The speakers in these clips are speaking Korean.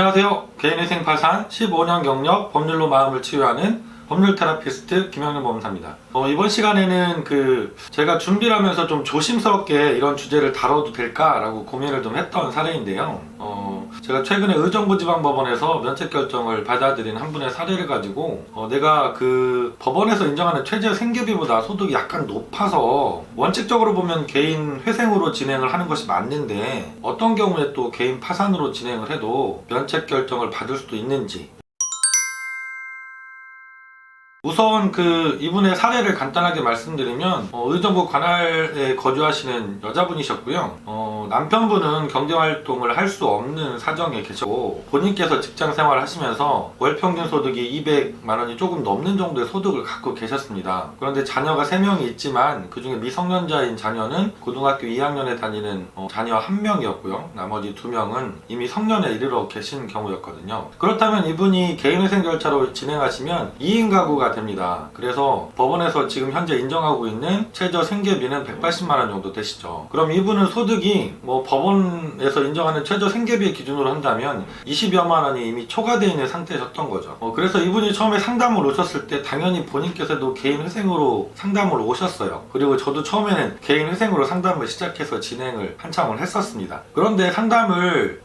안녕하세요. 개인회생 파산 15년 경력 법률로 마음을 치유하는 법률 테라피스트 김영렬 법무사입니다. 이번 시간에는 제가 준비를 하면서 좀 조심스럽게 이런 주제를 다뤄도 될까라고 고민을 좀 했던 사례인데요. 제가 최근에 의정부지방법원에서 면책 결정을 받아들인 한 분의 사례를 가지고 내가 법원에서 인정하는 최저 생계비보다 소득이 약간 높아서 원칙적으로 보면 개인 회생으로 진행을 하는 것이 맞는데 어떤 경우에 또 개인 파산으로 진행을 해도 면책 결정을 받을 수도 있는지, 우선 이분의 사례를 간단하게 말씀드리면 의정부 관할에 거주하시는 여자분이셨고요. 남편분은 경제활동을 할 수 없는 사정에 계셨고 본인께서 직장생활을 하시면서 월 평균 소득이 200만원이 조금 넘는 정도의 소득을 갖고 계셨습니다. 그런데 자녀가 3명이 있지만 그중에 미성년자인 자녀는 고등학교 2학년에 다니는 자녀 1명이었고요. 나머지 2명은 이미 성년에 이르러 계신 경우였거든요. 그렇다면 이분이 개인회생 절차로 진행하시면 2인 가구가 됩니다. 그래서 법원에서 지금 현재 인정하고 있는 최저 생계비는 180만원 정도 되시죠. 그럼 이분은 소득이 법원에서 인정하는 최저 생계비 기준으로 한다면 20여만 원이 이미 초과되어 있는 상태셨던 거죠. 그래서 이분이 처음에 상담을 오셨을 때 당연히 본인께서도 개인 회생으로 상담을 오셨어요. 그리고 저도 처음에는 개인 회생으로 상담을 시작해서 진행을 한참을 했었습니다. 그런데 상담을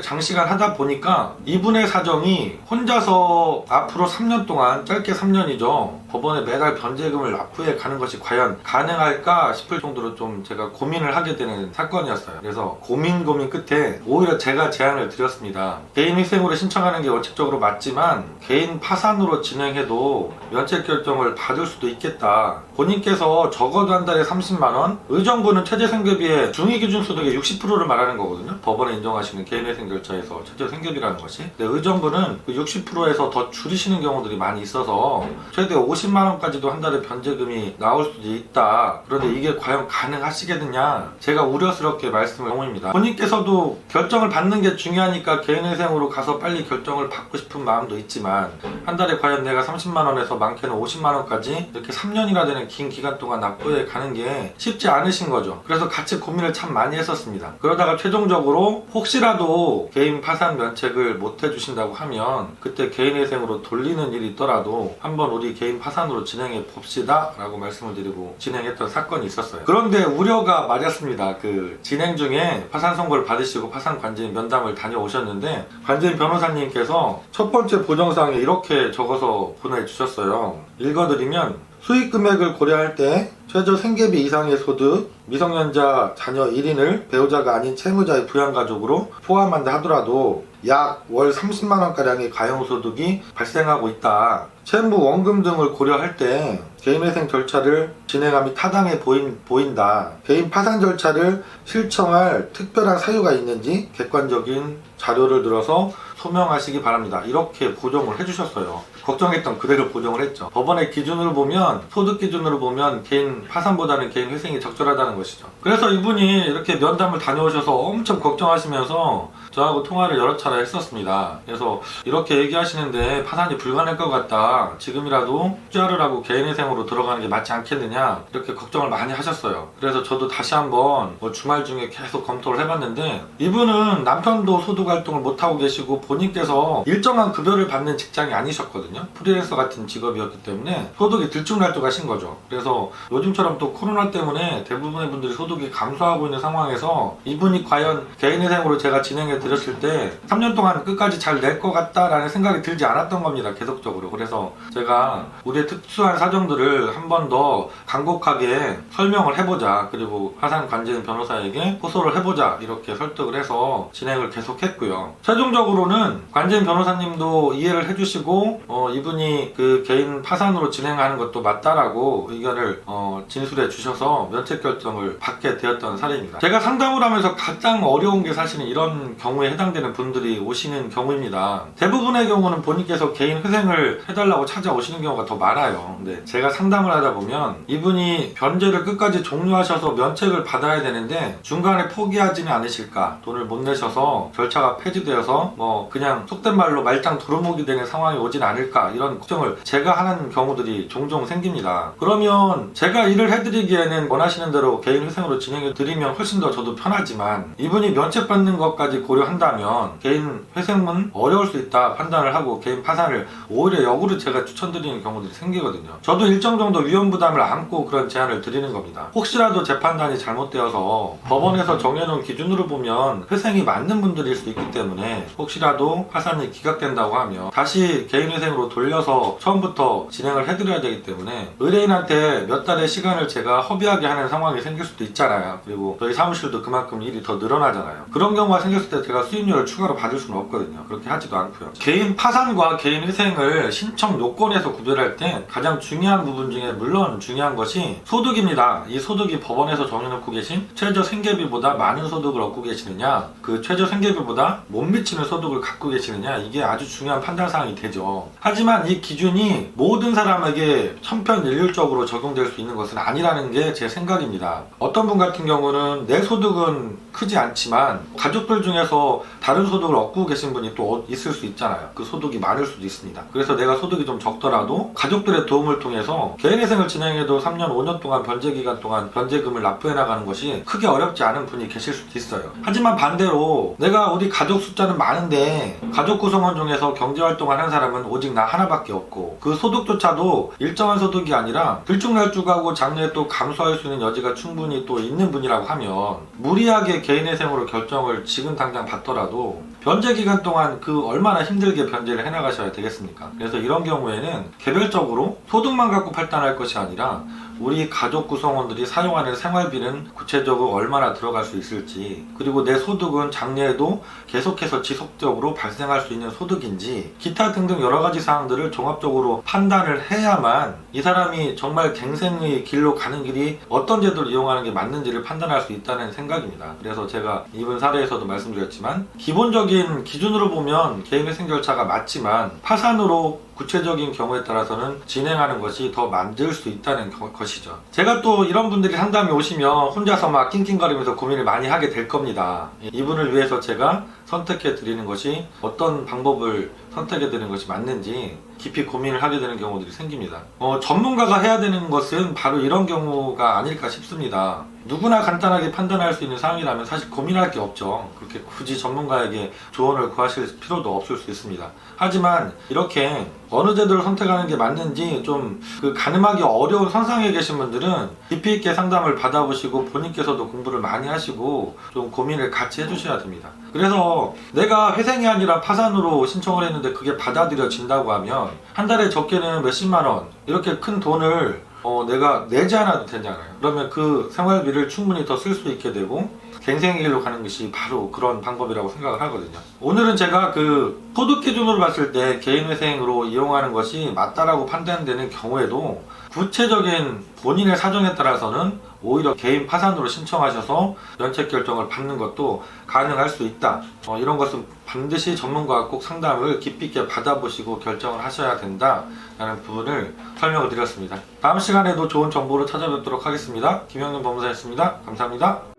장시간 하다 보니까 이분의 사정이 혼자서 앞으로 3년 동안, 짧게 3년이죠. 법원에 매달 변제금을 납부해 가는 것이 과연 가능할까 싶을 정도로 좀 제가 고민을 하게 되는 사건이었어요. 그래서 고민 끝에 오히려 제가 제안을 드렸습니다. 개인 회생으로 신청하는 게 원칙적으로 맞지만 개인 파산으로 진행해도 면책 결정을 받을 수도 있겠다. 본인께서 적어도 한 달에 30만원, 의정부는 최저 생계비의 중위 기준 소득의 60%를 말하는 거거든요. 법원에 인정하시는 개인 회생 절차에서 최저 생계비라는 것이. 근데 의정부는 60%에서 더 줄이시는 경우들이 많이 있어서 최대 50만원까지도 한 달에 변제금이 나올 수도 있다. 그런데 이게 과연 가능하시겠느냐, 제가 우려스럽게 말씀을 경우입니다. 본인께서도 결정을 받는 게 중요하니까 개인회생으로 가서 빨리 결정을 받고 싶은 마음도 있지만 한 달에 과연 내가 30만원에서 많게는 50만원까지 이렇게 3년이나 되는 긴 기간 동안 납부해 가는 게 쉽지 않으신 거죠. 그래서 같이 고민을 참 많이 했었습니다. 그러다가 최종적으로 혹시라도 개인 파산 면책을 못 해주신다고 하면 그때 개인회생으로 돌리는 일이 있더라도 한번 우리 개인 파산으로 진행해 봅시다 라고 말씀을 드리고 진행했던 사건이 있었어요. 그런데 우려가 맞았습니다. 진행 중에 파산 선고를 받으시고 파산 관제인 면담을 다녀오셨는데 관제인 변호사님께서 첫 번째 보정사항에 이렇게 적어서 보내주셨어요. 읽어드리면, 수익 금액을 고려할 때 최저 생계비 이상의 소득, 미성년자 자녀 1인을 배우자가 아닌 채무자의 부양가족으로 포함한다 하더라도 약 월 30만원가량의 가용소득이 발생하고 있다. 채무, 원금 등을 고려할 때 개인회생 절차를 진행함이 타당해 보인다. 개인 파산 절차를 실청할 특별한 사유가 있는지 객관적인 자료를 들어서 소명하시기 바랍니다. 이렇게 보정을 해주셨어요. 걱정했던 그대로 보정을 했죠. 법원의 기준으로 보면, 소득 기준으로 보면 개인 파산보다는 개인 회생이 적절하다는 것이죠. 그래서 이분이 이렇게 면담을 다녀오셔서 엄청 걱정하시면서 저하고 통화를 여러 차례 했었습니다. 그래서 이렇게 얘기하시는데 파산이 불가능할 것 같다. 지금이라도 투자를 하고 개인회생으로 들어가는 게 맞지 않겠느냐, 이렇게 걱정을 많이 하셨어요. 그래서 저도 다시 한번 주말 중에 계속 검토를 해봤는데 이분은 남편도 소득활동을 못하고 계시고 본인께서 일정한 급여를 받는 직장이 아니셨거든요. 프리랜서 같은 직업이었기 때문에 소득이 들쭉날쭉하신 거죠. 그래서 요즘처럼 또 코로나 때문에 대부분의 분들이 소득이 감소하고 있는 상황에서 이분이 과연 개인회생으로 제가 진행해 드렸을 때 3년 동안 끝까지 잘 낼 것 같다라는 생각이 들지 않았던 겁니다. 계속적으로. 그래서 제가 우리의 특수한 사정들을 한 번 더 간곡하게 설명을 해보자, 그리고 파산 관제인 변호사에게 호소를 해보자, 이렇게 설득을 해서 진행을 계속했고요. 최종적으로는 관제인 변호사님도 이해를 해주시고 이분이 개인 파산으로 진행하는 것도 맞다라고 의견을 진술해 주셔서 면책 결정을 받게 되었던 사례입니다. 제가 상담을 하면서 가장 어려운 게 사실은 이런 경우에 해당되는 분들이 오시는 경우입니다. 대부분의 경우는 본인께서 개인 회생을 해달라고 찾아오시는 경우가 더 많아요. 근데 제가 상담을 하다 보면 이분이 변제를 끝까지 종료하셔서 면책을 받아야 되는데 중간에 포기하지는 않으실까, 돈을 못 내셔서 절차가 폐지되어서 그냥 속된 말로 말짱 도루묵이 되는 상황이 오진 않을까, 이런 걱정을 제가 하는 경우들이 종종 생깁니다. 그러면 제가 일을 해드리기에는 원하시는 대로 개인 회생으로 진행해 드리면 훨씬 더 저도 편하지만 이분이 면책받는 것까지 고려 고려한다면 개인 회생은 어려울 수 있다 판단을 하고 개인 파산을 오히려 역으로 제가 추천드리는 경우들이 생기거든요. 저도 일정 정도 위험 부담을 안고 그런 제안을 드리는 겁니다. 혹시라도 재 판단이 잘못되어서 법원에서 정해놓은 기준으로 보면 회생이 맞는 분들일 수 있기 때문에 혹시라도 파산이 기각된다고 하면 다시 개인 회생으로 돌려서 처음부터 진행을 해드려야 되기 때문에 의뢰인한테 몇 달의 시간을 제가 허비하게 하는 상황이 생길 수도 있잖아요. 그리고 저희 사무실도 그만큼 일이 더 늘어나잖아요. 그런 경우가 생겼을 때 제가 수임료를 추가로 받을 수는 없거든요. 그렇게 하지도 않고요. 개인 파산과 개인 회생을 신청 요건에서 구별할 때 가장 중요한 부분 중에 물론 중요한 것이 소득입니다. 이 소득이 법원에서 정해놓고 계신 최저 생계비보다 많은 소득을 얻고 계시느냐, 그 최저 생계비보다 못 미치는 소득을 갖고 계시느냐, 이게 아주 중요한 판단사항이 되죠. 하지만 이 기준이 모든 사람에게 천편일률적으로 적용될 수 있는 것은 아니라는 게 제 생각입니다. 어떤 분 같은 경우는 내 소득은 크지 않지만 가족들 중에서 다른 소득을 얻고 계신 분이 또 있을 수 있잖아요. 그 소득이 많을 수도 있습니다. 그래서 내가 소득이 좀 적더라도 가족들의 도움을 통해서 개인회생을 진행해도 3년, 5년 동안 변제기간 동안 변제금을 납부해 나가는 것이 크게 어렵지 않은 분이 계실 수도 있어요. 하지만 반대로 내가 우리 가족 숫자는 많은데 가족 구성원 중에서 경제활동을 하는 사람은 오직 나 하나밖에 없고 그 소득조차도 일정한 소득이 아니라 들쭉날쭉하고 장래에 또 감소할 수 있는 여지가 충분히 또 있는 분이라고 하면 무리하게 개인회생으로 결정을 지금 당장 받더라도 변제 기간 동안 그 얼마나 힘들게 변제를 해나가셔야 되겠습니까? 그래서 이런 경우에는 개별적으로 소득만 갖고 판단할 것이 아니라 우리 가족 구성원들이 사용하는 생활비는 구체적으로 얼마나 들어갈 수 있을지, 그리고 내 소득은 장래에도 계속해서 지속적으로 발생할 수 있는 소득인지, 기타 등등 여러 가지 사항들을 종합적으로 판단을 해야만 이 사람이 정말 갱생의 길로 가는 길이 어떤 제도를 이용하는 게 맞는지를 판단할 수 있다는 생각입니다. 그래서 제가 이번 사례에서도 말씀드렸지만 기본적인 기준으로 보면 개인회생 절차가 맞지만 파산으로 구체적인 경우에 따라서는 진행하는 것이 더 맞을 수 있다는 것이죠. 제가 또 이런 분들이 상담에 오시면 혼자서 막 낑낑거리면서 고민을 많이 하게 될 겁니다. 이분을 위해서 제가 선택해 드리는 것이 어떤 방법을 선택해 드리는 것이 맞는지 깊이 고민을 하게 되는 경우들이 생깁니다. 전문가가 해야 되는 것은 바로 이런 경우가 아닐까 싶습니다. 누구나 간단하게 판단할 수 있는 사항이라면 사실 고민할 게 없죠. 그렇게 굳이 전문가에게 조언을 구하실 필요도 없을 수 있습니다. 하지만 이렇게 어느 제도를 선택하는 게 맞는지 좀 가늠하기 어려운 선상에 계신 분들은 깊이 있게 상담을 받아보시고 본인께서도 공부를 많이 하시고 좀 고민을 같이 해주셔야 됩니다. 그래서 내가 회생이 아니라 파산으로 신청을 했는데 그게 받아들여진다고 하면 한 달에 적게는 몇십만 원 이렇게 큰 돈을 내가 내지 않아도 되잖아요. 그러면 그 생활비를 충분히 더 쓸 수 있게 되고 갱생의 길로 가는 것이 바로 그런 방법이라고 생각을 하거든요. 오늘은 제가 그 소득 기준으로 봤을 때 개인회생으로 이용하는 것이 맞다라고 판단되는 경우에도 구체적인 본인의 사정에 따라서는 오히려 개인 파산으로 신청하셔서 면책 결정을 받는 것도 가능할 수 있다. 이런 것은 반드시 전문가와 꼭 상담을 깊이 있게 받아보시고 결정을 하셔야 된다라는 부분을 설명을 드렸습니다. 다음 시간에도 좋은 정보로 찾아뵙도록 하겠습니다. 김영준 법무사였습니다. 감사합니다.